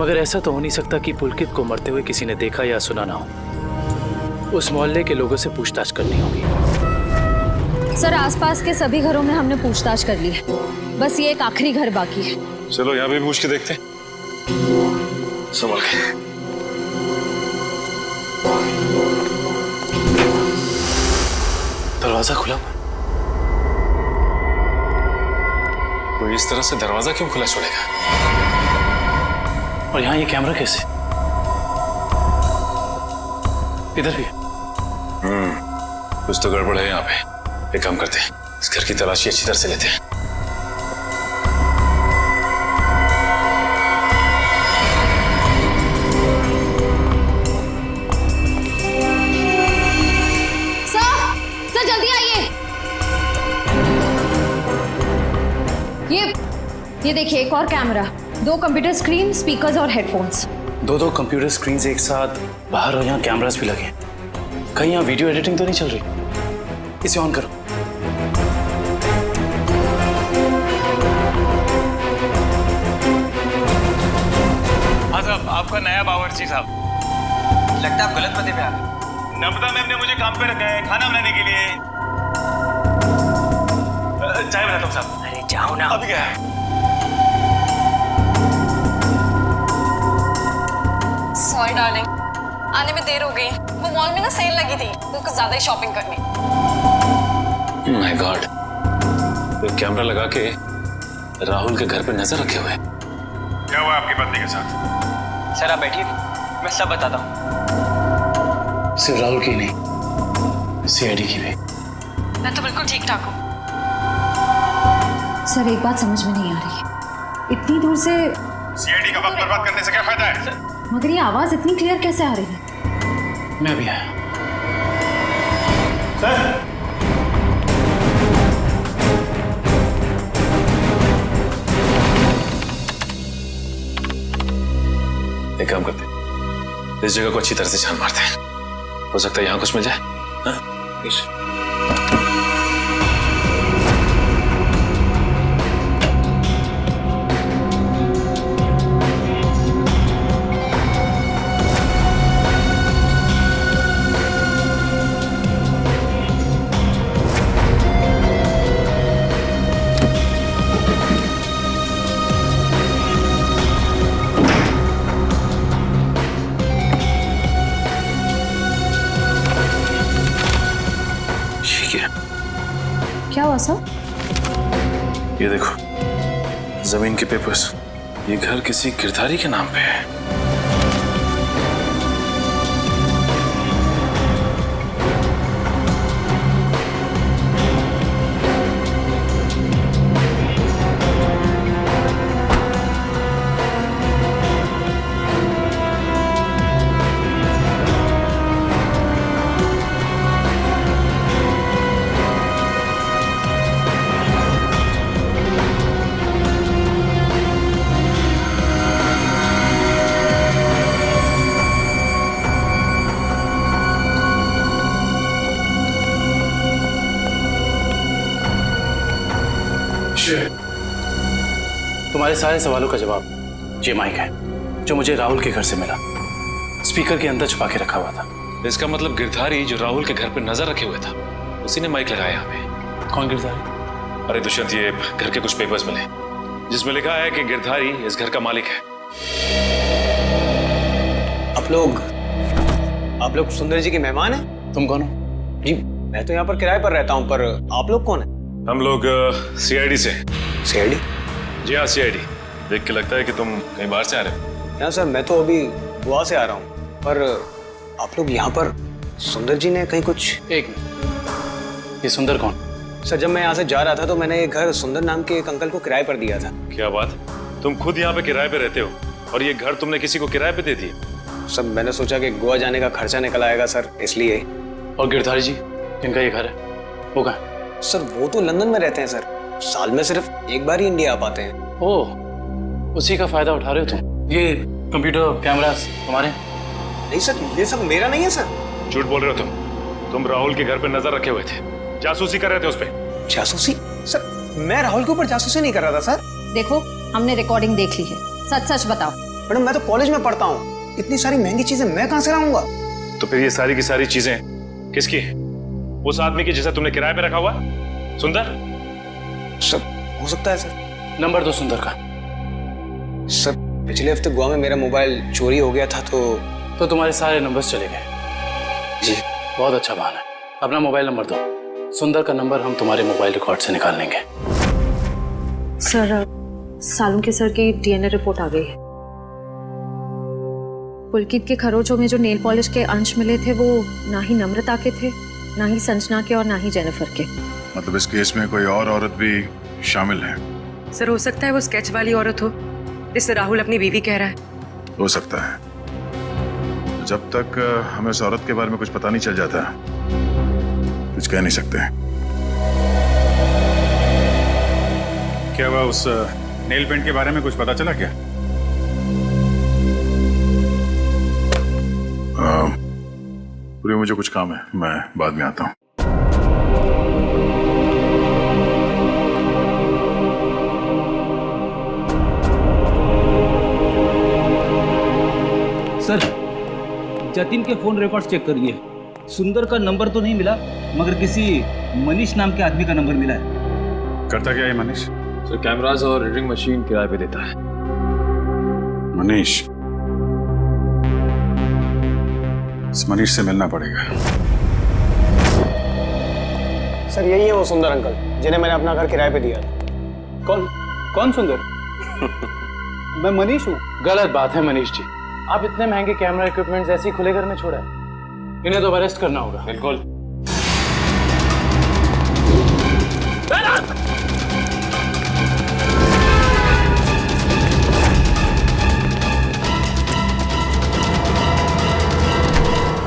मगर ऐसा तो हो नहीं सकता कि पुलकित को मरते हुए किसी ने देखा या सुना ना हो। उस मोहल्ले के लोगों से पूछताछ करनी होगी। सर, आसपास के सभी घरों में हमने पूछताछ कर ली है, बस ये एक आखिरी घर बाकी है। चलो यहाँ भी पूछ के देखते हैं। संभल के। दरवाजा खुला। कोई इस तरह से दरवाजा क्यों खुला छोड़ेगा? और यहाँ ये कैमरा कैसे? इधर भी। कुछ तो गड़बड़ है यहाँ पे। एक काम करते हैं, इस घर की तलाशी अच्छी तरह से लेते हैं। सर जल्दी आइए। ये देखिए, एक और कैमरा, 2 कंप्यूटर स्क्रीन, स्पीकर्स और हेडफोन्स। दो कंप्यूटर स्क्रीन एक साथ बाहर, और यहाँ कैमरास भी लगे। कहीं यहाँ वीडियो एडिटिंग तो नहीं चल रही? इसे ऑन करो। हाँ साहब, आपका नया बावर्ची साहब। लगता है आप गलत पते पे आ गए। नम्रता मैम ने मुझे काम पे रखा है खाना बनाने के लिए। चाय बनाता हूँ साहब। अरे जाओ ना। अभी क्या है? सॉरी डार्लिंग, आने में देर हो गई। वो मॉल में ना सेल लगी थी, तो कुछ ज्यादा ही शॉपिंग करनी। माय गॉड, वो कैमरा लगा के राहुल के घर पे नजर रखे हुए। क्या हुआ आपकी पत्नी के साथ? सर आप बैठिए, मैं सब बताता हूँ। सिर्फ राहुल की नहीं, सीआईडी की भी। मैं तो बिल्कुल ठीक ठाक हूँ। सर, एक बात समझ में नहीं आ रही है, इतनी दूर से सीआईडी का वक्त बर्बाद करने से क्या फायदा है? मगर ये आवाज इतनी क्लियर कैसे आ रही है? मैं भी आया। सर, एक काम करते हैं, इस जगह को अच्छी तरह से छान मारते हैं। हो सकता है यहाँ कुछ मिल जाए। हाँ? क्या हुआ सर? ये देखो, जमीन के पेपर्स। ये घर किसी गिरधारी के नाम पे है। तुम्हारे सारे सवालों का जवाब ये माइक है जो मुझे राहुल के घर से मिला। स्पीकर के अंदर छुपा के रखा हुआ था। इसका मतलब गिरधारी जो राहुल के घर पर नजर रखे हुए था उसी ने माइक लगाया यहाँ पे। कौन गिरधारी? अरे दुष्यंत, ये घर के कुछ पेपर्स मिले जिसमें लिखा है कि गिरधारी इस घर का मालिक है। आप लोग सुंदर जी के मेहमान हैं? तुम कौन हो? जी मैं तो यहाँ पर किराए पर रहता हूँ, पर आप लोग कौन हैं? हम लोग सीआईडी से। सीआईडी? जी हाँ, सीआईडी। देख के लगता है कि तुम कहीं बाहर से आ रहे हो। यहाँ सर मैं तो अभी गोवा से आ रहा हूँ, पर आप लोग यहाँ पर सुंदर जी ने कहीं कुछ। एक मिनट, ये सुंदर कौन? सर जब मैं यहाँ से जा रहा था तो मैंने ये घर सुंदर नाम के एक अंकल को किराए पर दिया था। क्या बात, तुम खुद यहाँ पे किराए पे रहते हो और ये घर तुमने किसी को किराए पे दे दिया? सब मैंने सोचा कि गोवा जाने का खर्चा निकल आएगा सर, इसलिए। और गिरधारी जी जिनका ये घर है वो कहाँ है? सर वो तो लंदन में रहते हैं सर, साल में सिर्फ एक बार ही इंडिया आ पाते हैं। ओह, उसी का फायदा उठा रहे हो तुम? ये कंप्यूटर कैमरास तुम्हारे? नहीं सर, ये सब मेरा नहीं है सर। झूठ बोल रहे हो तुम राहुल के घर पे नजर रखे हुए थे, जासूसी कर रहे थे उस पे। जासूसी? सर मैं राहुल के ऊपर जासूसी नहीं कर रहा था सर। देखो हमने रिकॉर्डिंग देख ली है, सच सच बताओ। मैडम मैं तो कॉलेज में पढ़ता हूँ, इतनी सारी महंगी चीजें मैं कहाँ से लाऊंगा? तो फिर ये सारी की सारी चीजें किसकी है? उस आदमी की जिसे तुमने किराए पे रखा हुआ, सुंदर? सर हो सकता है सर। नंबर दो सुंदर का। सर पिछले हफ्ते गोवा में मेरा मोबाइल चोरी हो गया था तो तुम्हारे सारे नंबर्स चले गए? जी। बहुत अच्छा बहाना है। अपना मोबाइल नंबर दो, सुंदर का नंबर हम तुम्हारे मोबाइल रिकॉर्ड से निकाल लेंगे। सर सालुंके सर की डीएनए रिपोर्ट आ गई है। पुलकित के खरोचों में जो नेल पॉलिश के अंश मिले थे वो ना ही नम्रता के थे, ना ही संजना के और ना ही जेनिफर के। मतलब इस केस में कोई और औरत भी शामिल है? सर हो सकता है वो स्केच वाली औरत हो जिससे राहुल अपनी बीवी कह रहा है। हो सकता है। जब तक हमें उस औरत के बारे में कुछ पता नहीं चल जाता कुछ कह नहीं सकते। क्या हुआ, उस नेल पेंट के बारे में कुछ पता चला क्या? पूरी मुझे कुछ काम है, मैं बाद में आता हूँ। सर जतिन के फोन रिकॉर्ड्स चेक करिए, सुंदर का नंबर तो नहीं मिला मगर किसी मनीष नाम के आदमी का नंबर मिला है। करता क्या है मनीष? सर कैमरास और रीडिंग मशीन किराए पे देता है। मनीष? इस मनीष से मिलना पड़ेगा। सर यही है वो सुंदर अंकल जिन्हें मैंने अपना घर किराए पे दिया था। कौन सुंदर? मैं मनीष हूँ। गलत बात है मनीष जी, आप इतने महंगे कैमरा इक्विपमेंट्स ऐसे ही खुले घर में छोड़ा है, इन्हें तो अरेस्ट करना होगा। बिल्कुल।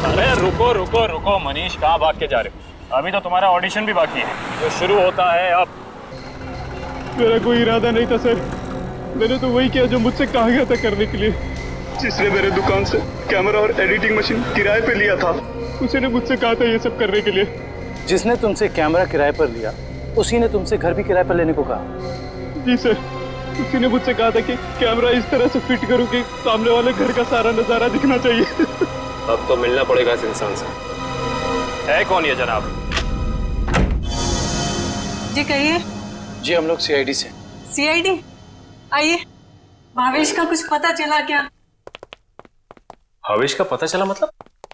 अरे रुको रुको रुको मनीष, कहाँ भाग के जा रहे हो? अभी तो तुम्हारा ऑडिशन भी बाकी है जो शुरू होता है अब। मेरा कोई इरादा नहीं था सर, मैंने तो वही किया जो मुझसे कहा गया था करने के लिए। जिसने मेरे दुकान से कैमरा और एडिटिंग मशीन किराए पे लिया था उसी ने मुझसे कहा था ये सब करने के लिए। जिसने तुमसे कैमरा किराए पर लिया उसी ने तुमसे घर भी किराए पर लेने को कहा? जी सर, उसी ने मुझसे कहा था कि कैमरा इस तरह से फिट करूँ कि सामने वाले घर का सारा नजारा दिखना चाहिए। अब तो मिलना पड़ेगा इस इंसान से। है कौन ये जनाब? जी कहिए। जी हम लोग सीआईडी से। सीआईडी? आइए। भावेश का कुछ पता चला क्या? भावेश का पता चला? मतलब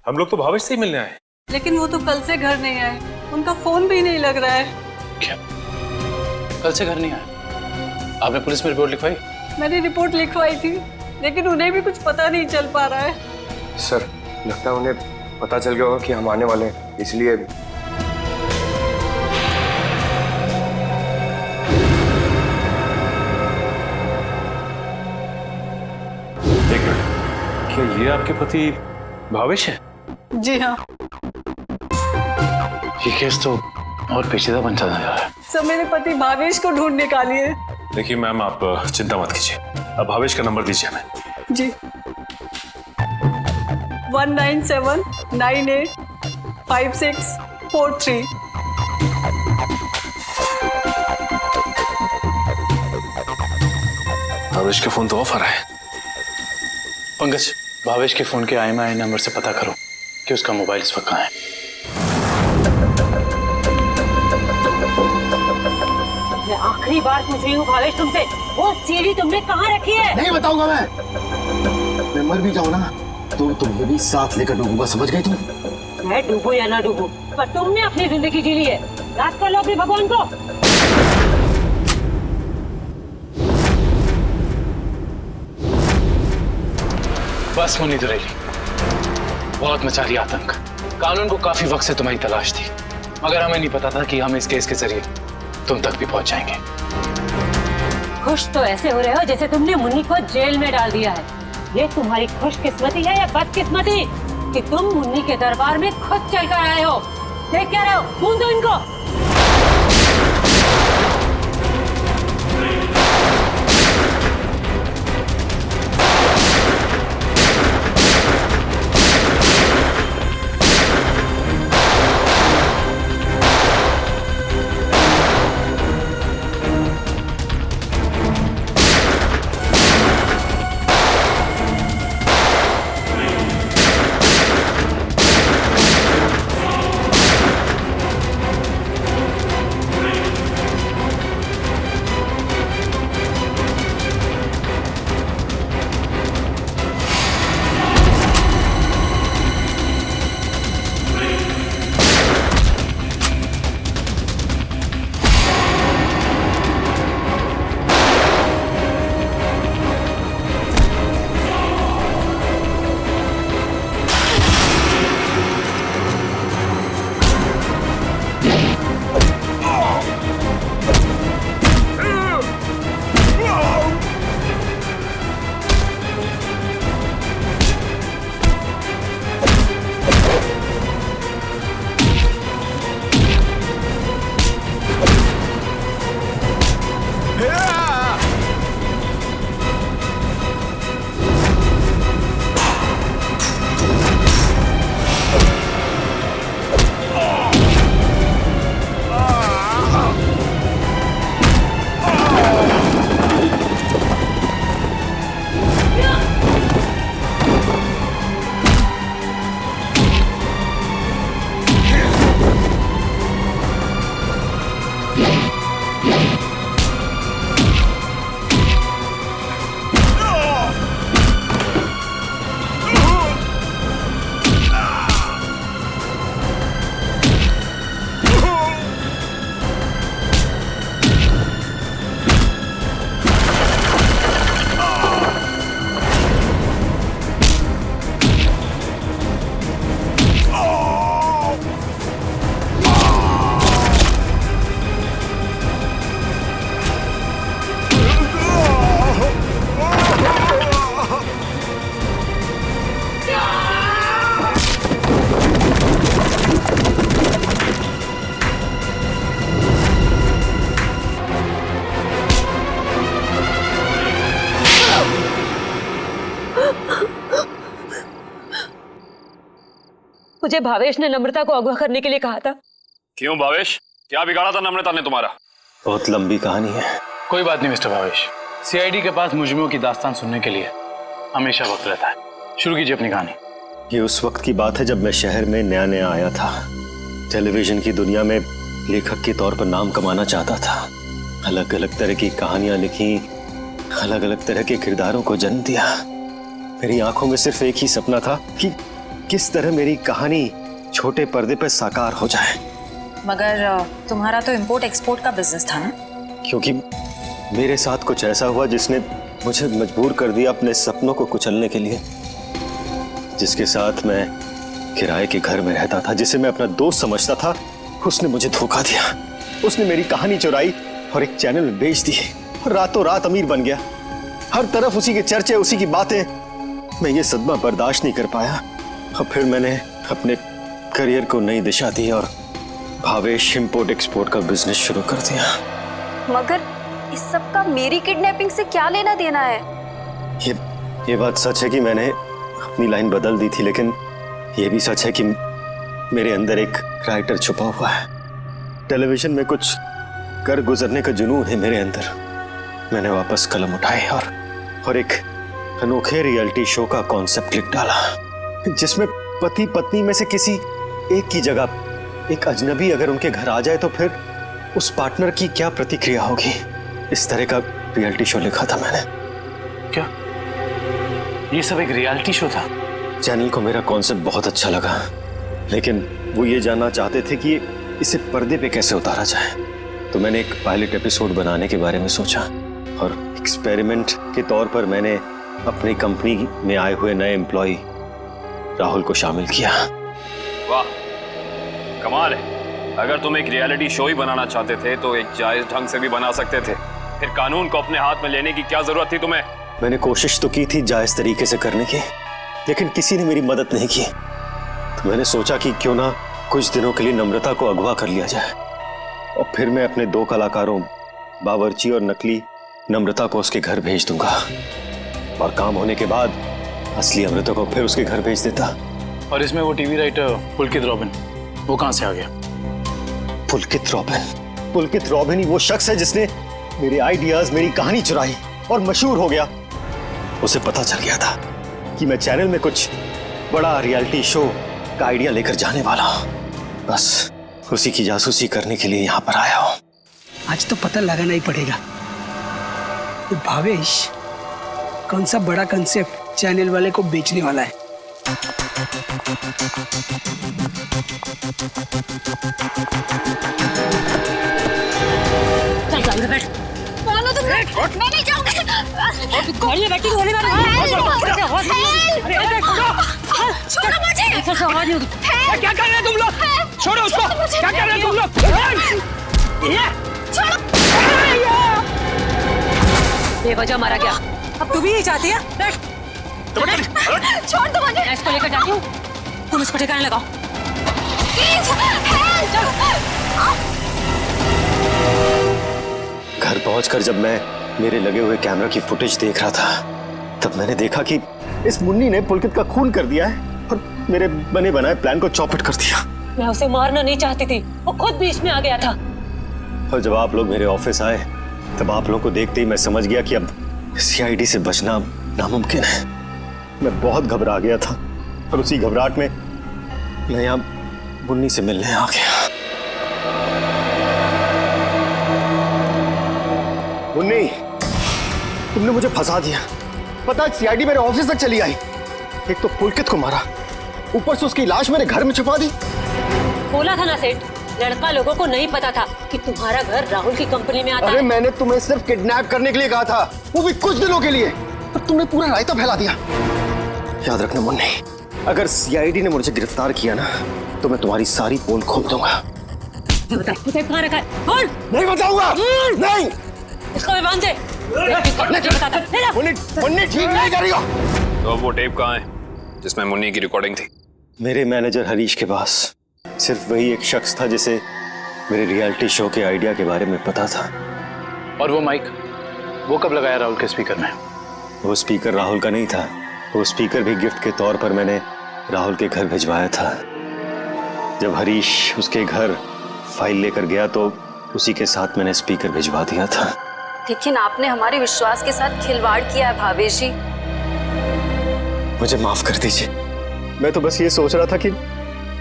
हम लोग तो भावेश से ही मिलने आए। लेकिन वो तो कल से घर नहीं आए, उनका फोन भी नहीं लग रहा है। क्या कल से घर नहीं आए? आपने पुलिस में रिपोर्ट लिखवाई? मैंने रिपोर्ट लिखवाई थी लेकिन उन्हें भी कुछ पता नहीं चल पा रहा है। सर लगता है उन्हें पता चल गया होगा कि हम आने वाले हैं, इसलिए एक मिनट, क्या ये आपके पति भावेश है? जी हाँ। ये केस तो और पेचीदा बनता जा रहा है। सब मेरे पति भावेश को ढूंढ निकालिए। देखिए मैम, आप चिंता मत कीजिए, अब भावेश का नंबर दीजिए हमें। जी 197985643। भावेश के फोन तो ऑफ आ रहा है। पंकज, भावेश के फोन के IMEI नंबर से पता करो कि उसका मोबाइल इस वक्त कहाँ है। मैं आखिरी बार पूछ रही हूँ भावेश तुमसे, वो सीढ़ी तुमने कहाँ रखी है? नहीं बताऊंगा मैं मर भी जाऊँ ना तो तुम्हें भी साथ लेकर डूबूंगा, समझ गई तुम? मैं डूबू या ना डूबू, पर तुमने अपनी जिंदगी जी ली है, याद कर लो अपने भगवान को। बस मुन्नी दुरेली, बहुत मचा रही आतंक। कानून को काफी वक्त से तुम्हारी तलाश थी, मगर हमें नहीं पता था कि हम इस केस के जरिए तुम तक भी पहुंच जाएंगे। खुश तो ऐसे हो रहे हो जैसे तुमने मुन्नी को जेल में डाल दिया है। ये तुम्हारी खुशकिस्मती है या बदकिस्मती कि तुम मुन्नी के दरबार में खुद चलकर आए हो? देख क्या रहे हो, ढूंढ दो इनको। मुझे भावेश ने नम्रता को अगवा करने के लिए कहा था। क्यों भावेश, क्या बिगाड़ा था नम्रता ने तुम्हारा? बहुत लंबी कहानी है। कोई बात नहीं मिस्टर भावेश, CID के पास मुजरिमों की दास्तान सुनने के लिए हमेशा वक्त रहता है। शुरू कीजिए अपनी कहानी। ये उस वक्त की बात है जब मैं शहर में नया नया आया था। टेलीविजन की दुनिया में लेखक के तौर पर नाम कमाना चाहता था। अलग अलग तरह की कहानियां लिखी, अलग अलग तरह के किरदारों को जन्म दिया। मेरी आंखों में सिर्फ एक ही सपना था कि किस तरह मेरी कहानी छोटे पर्दे पर साकार हो जाए। मगर तुम्हारा तो इंपोर्ट एक्सपोर्ट का बिजनेस था ना? क्योंकि मेरे साथ कुछ ऐसा हुआ जिसने मुझे मजबूर कर दिया अपने सपनों को कुचलने के लिए। जिसके साथ मैं किराए के घर में रहता था, जिसे मैं अपना दोस्त समझता था, उसने मुझे धोखा दिया। उसने मेरी कहानी चुराई और एक चैनल में बेच दी और रातों रात अमीर बन गया। हर तरफ उसी के चर्चे, उसी की बातें। मैं ये सदमा बर्दाश्त नहीं कर पाया और फिर मैंने अपने करियर को नई दिशा दी और भावेश इंपोर्ट एक्सपोर्ट का बिजनेस शुरू कर दिया। मगर इस सब का मेरी किडनैपिंग से क्या लेना देना है? ये बात सच है कि मैंने अपनी लाइन बदल दी थी, लेकिन ये भी सच है कि मेरे अंदर एक राइटर छुपा हुआ है। टेलीविजन में कुछ कर गुजरने का जुनून है मेरे अंदर। मैंने वापस कलम उठाई और और एक अनोखे रियलिटी शो का कॉन्सेप्ट लिख डाला, जिसमें पति पत्नी में से किसी एक की जगह एक अजनबी अगर उनके घर आ जाए तो फिर उस पार्टनर की क्या प्रतिक्रिया होगी। इस तरह का रियलिटी शो लिखा था मैंने। क्या ये सब एक रियलिटी शो था? चैनल को मेरा कॉन्सेप्ट बहुत अच्छा लगा, लेकिन वो ये जानना चाहते थे कि इसे पर्दे पे कैसे उतारा जाए। तो मैंने एक पायलट एपिसोड बनाने के बारे में सोचा और एक्सपेरिमेंट के तौर पर मैंने अपनी कंपनी में आए हुए नए एम्प्लॉय राहुल को शामिल किया। वाह, कमाल है। अगर तुम एक रियलिटी शो ही बनाना चाहते थे तो एक जायज ढंग से भी बना सकते थे। फिर कानून को अपने हाथ में लेने की क्या जरूरत थी तुम्हें? मैंने कोशिश तो की थी जायज तरीके से करने की, लेकिन किसी ने मेरी मदद नहीं की। तो मैंने सोचा कि क्यों ना कुछ दिनों के लिए नम्रता को अगवा कर लिया जाए और फिर मैं अपने 2 कलाकारों बावर्ची और नकली नम्रता को उसके घर भेज दूंगा और काम होने के बाद असली अमृता को फिर उसके घर भेज देता। और इसमें वो टीवी राइटर पुलकित रॉबिन, वो कहां से आ गया? पुलकित रॉबिन ही वो शख्स है जिसने मेरे आइडियाज, मेरी कहानी चुराई और मशहूर हो गया। उसे पता चल गया था कि मैं चैनल में कुछ बड़ा रियलिटी शो का आइडिया लेकर जाने वाला हूं। बस उसी की जासूसी करने के लिए यहाँ पर आया हूँ। आज तो पता लगाना ही पड़ेगा ये भावेश कौन सा बड़ा कंसेप्ट चैनल वाले को बेचने वाला है। चल गाड़ी में बैठ। बोलो तुम, मैं नहीं जाऊंगी। गाड़ी में बैठी होने वाली छोड़ो मुझे। क्या कर रहे हैं तुम लोग? छोड़ो उसको। क्या कर रहे हैं तुम लोग? छोड़ो। बेवजह मारा गया, अब तू भी नहीं चाहती है? बैठ। छोड़ दो मुझे। मैं इसको लेकर जाती हूँ, तुम इसको ठिकाने लगाओ। घर पहुंचकर जब मैं मेरे लगे हुए कैमरा की फुटेज देख रहा था तब मैंने देखा कि इस मुन्नी ने पुलकित का खून कर दिया है और मेरे बने बनाए प्लान को चौपट कर दिया। मैं उसे मारना नहीं चाहती थी, वो खुद बीच में आ गया था। और जब आप लोग मेरे ऑफिस आए तब आप लोगों को देखते ही मैं समझ गया कि अब सीआईडी से बचना नामुमकिन है। मैं बहुत घबरा गया था और उसी घबराहट में मैं यहाँ मुन्नी से मिलने आ गया। मुन्नी, तुमने मुझे फंसा दिया। पता है सीआईडी मेरे ऑफिस तक चली आई। एक तो पुलकित को मारा, ऊपर से उसकी लाश मेरे घर में छुपा दी। बोला था ना सेठ, लड़का लोगों को नहीं पता था कि तुम्हारा घर राहुल की कंपनी में आता है। अरे मैंने तुम्हें सिर्फ किडनैप करने के लिए कहा था, वो भी कुछ दिनों के लिए, पर तुमने पूरा रायता फैला दिया। याद रखना मुन्नी, अगर सीआईडी ने मुझे गिरफ्तार किया ना तो मैं तुम्हारी सारी पोल खोल दूंगा। बता कहाँ रखा है? बोल। नहीं बताऊंगा। नहीं, इसको भी बांध दे। मुन्नी ठीक नहीं कर रही हो। तो वो टेप कहाँ है जिसमें मुन्नी की रिकॉर्डिंग थी? मेरे मैनेजर हरीश के पास। सिर्फ वही एक शख्स था जिसे मेरे रियलिटी शो के आइडिया के बारे में पता था। और वो माइक, वो कब लगाया राहुल के स्पीकर में? वो स्पीकर राहुल का नहीं था, वो स्पीकर भी गिफ्ट के तौर पर मैंने राहुल के घर भिजवाया था। जब हरीश उसके घर फाइल लेकर गया तो उसी के साथ मैंने स्पीकर भिजवा दिया था। लेकिन आपने हमारे विश्वास के साथ खिलवाड़ किया है भावेश जी। मुझे माफ कर दीजिए, मैं तो बस ये सोच रहा था कि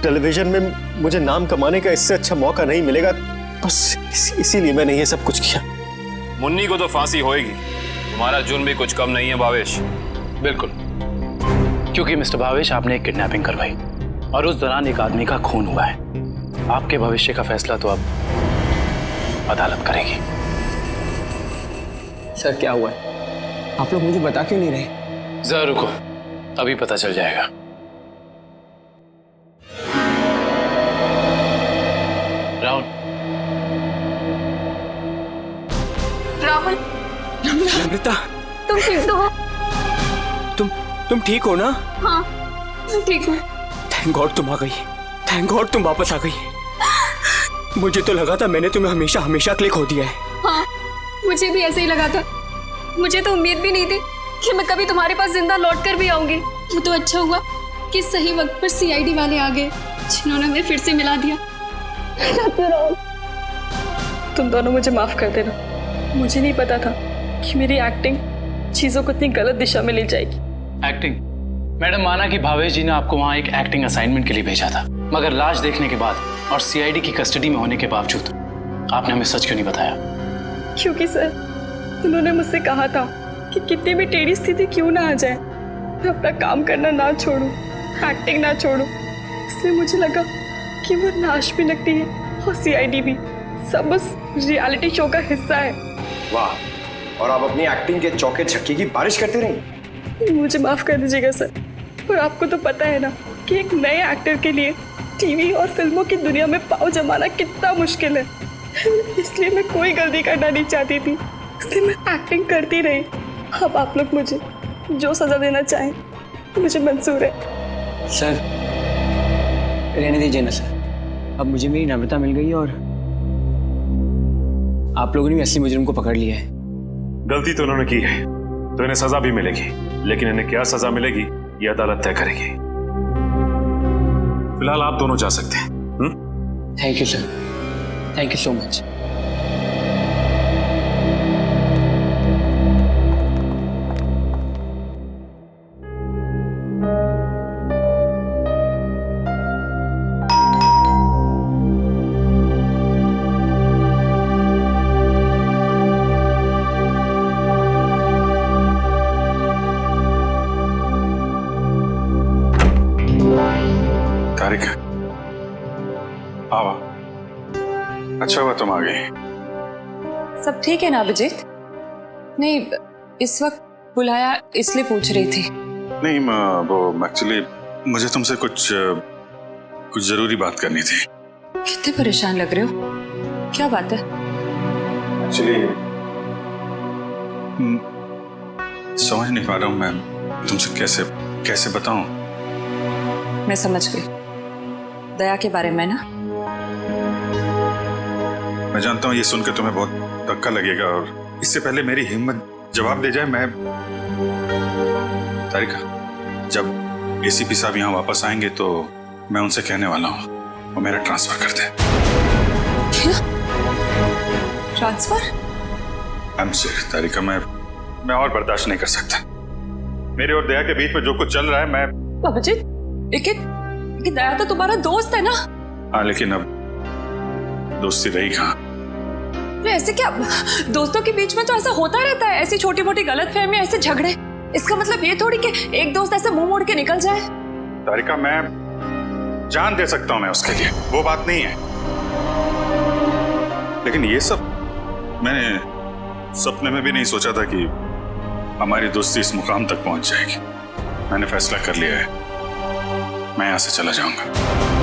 टेलीविजन में मुझे नाम कमाने का इससे अच्छा मौका नहीं मिलेगा, बस इसीलिए मैंने ये सब कुछ किया। मुन्नी को तो फांसी होएगी, तुम्हारा जुर्म भी कुछ कम नहीं है भावेश। बिल्कुल, क्योंकि मिस्टर भावेश आपने एक किडनैपिंग करवाई और उस दौरान एक आदमी का खून हुआ है। आपके भविष्य का फैसला तो अब अदालत करेगी। सर क्या हुआ है? आप लोग मुझे बता क्यों नहीं रहे? जरा रुको, अभी पता चल जाएगा। राहुल, राहुल, नम्रता, तुम ठीक तो हो? तुम ठीक हो ना? हाँ, मैं ठीक हूँ। थैंक गॉड तुम आ गई। थैंक गॉड तुम वापस आ गई। मुझे तो लगा था मैंने तुम्हें हमेशा हमेशा के लिए खो दिया है। हाँ, मुझे भी ऐसे ही लगा था। मुझे तो उम्मीद भी नहीं थी कि मैं कभी तुम्हारे पास जिंदा लौट कर भी आऊंगी। वो तो अच्छा हुआ कि सही वक्त पर सीआईडी वाले आ गए, जिन्होंने हमें फिर से मिला दिया। तुम दोनों मुझे माफ कर देना। मुझे नहीं पता था कि मेरी एक्टिंग चीजों को इतनी गलत दिशा में ले जाएगी। एक्टिंग? मैडम, माना कि भावेश जी ने आपको वहाँ एक एक्टिंग असाइनमेंट के लिए भेजा था, मगर लाश देखने के बाद और सीआईडी की कस्टडी में होने के बावजूद आपने हमें सच क्यों नहीं बताया? क्योंकि सर उन्होंने मुझसे कहा था कि कितनी भी टेढ़ी स्थिति क्यों ना आ जाए, मैं अपना काम करना ना छोड़ूं, एक्टिंग ना छोड़ूं। इसलिए मुझे लगा कि वो नाश भी लगती है और सीआईडी भी सब बस रियलिटी शो का हिस्सा है। वाह, और आप अपनी एक्टिंग के चौके छक्के की बारिश करते रही। मुझे माफ कर दीजिएगा सर, और आपको तो पता है ना कि एक नए एक्टर के लिए टीवी और फिल्मों की दुनिया में पाँव जमाना कितना मुश्किल है। इसलिए मैं कोई गलती करना नहीं चाहती थी, इसलिए मैं एक्टिंग करती रही। अब आप लोग मुझे जो सजा देना चाहें मुझे मंजूर है। सर रहने दीजिए ना सर, अब मुझे मेरी नम्रता मिल गई है और आप लोगों ने भी असली मुजरिम को पकड़ लिया है। गलती तो उन्होंने की है तो इन्हें सजा भी मिलेगी, लेकिन इन्हें क्या सजा मिलेगी ये अदालत तय करेगी। फिलहाल आप दोनों जा सकते हैं। Thank you sir, thank you so much. Tarika, आओ। अच्छा हुआ तुम आ गई। सब ठीक है ना अभिजीत? नहीं, इस वक्त बुलाया इसलिए पूछ रही थी। नहीं वो एक्चुअली मुझे तुमसे कुछ जरूरी बात करनी थी। कितने परेशान लग रहे हो, क्या बात है? एक्चुअली समझ नहीं पा रहा हूँ मैं तुमसे कैसे बताऊं। मैं समझ गई, दया के बारे में ना? मैं जानता हूँ ये सुनकर तुम्हें बहुत धक्का लगेगा और इससे पहले मेरी हिम्मत जवाब दे जाए, मैं तारिका, जब एसीपी साहब यहाँ वापस आएंगे तो मैं उनसे कहने वाला हूँ वो मेरा ट्रांसफर कर दे। क्या? ट्रांसफर? आई एम सॉरी तारिका, मैं और बर्दाश्त नहीं कर सकता। मेरे और दया के बीच में जो कुछ चल रहा है, मैं अभिजीत, लेकिन दया तो तुम्हारा दोस्त है ना? हाँ, लेकिन अब दोस्ती रही कहाँ? ऐसे क्या, दोस्तों के बीच में तो ऐसा होता रहता है, ऐसी छोटी मोटी गलतफहमी, ऐसे झगड़े। इसका मतलब ये थोड़ी कि एक दोस्त ऐसे मुंह मोड़ के निकल जाए। तारिका, मैं जान दे सकता हूं मैं उसके लिए, वो बात नहीं है, लेकिन ये सब मैंने सपने में भी नहीं सोचा था कि हमारी दोस्ती इस मुकाम तक पहुंच जाएगी। मैंने फैसला कर लिया है, मैं यहां से चला जाऊंगा।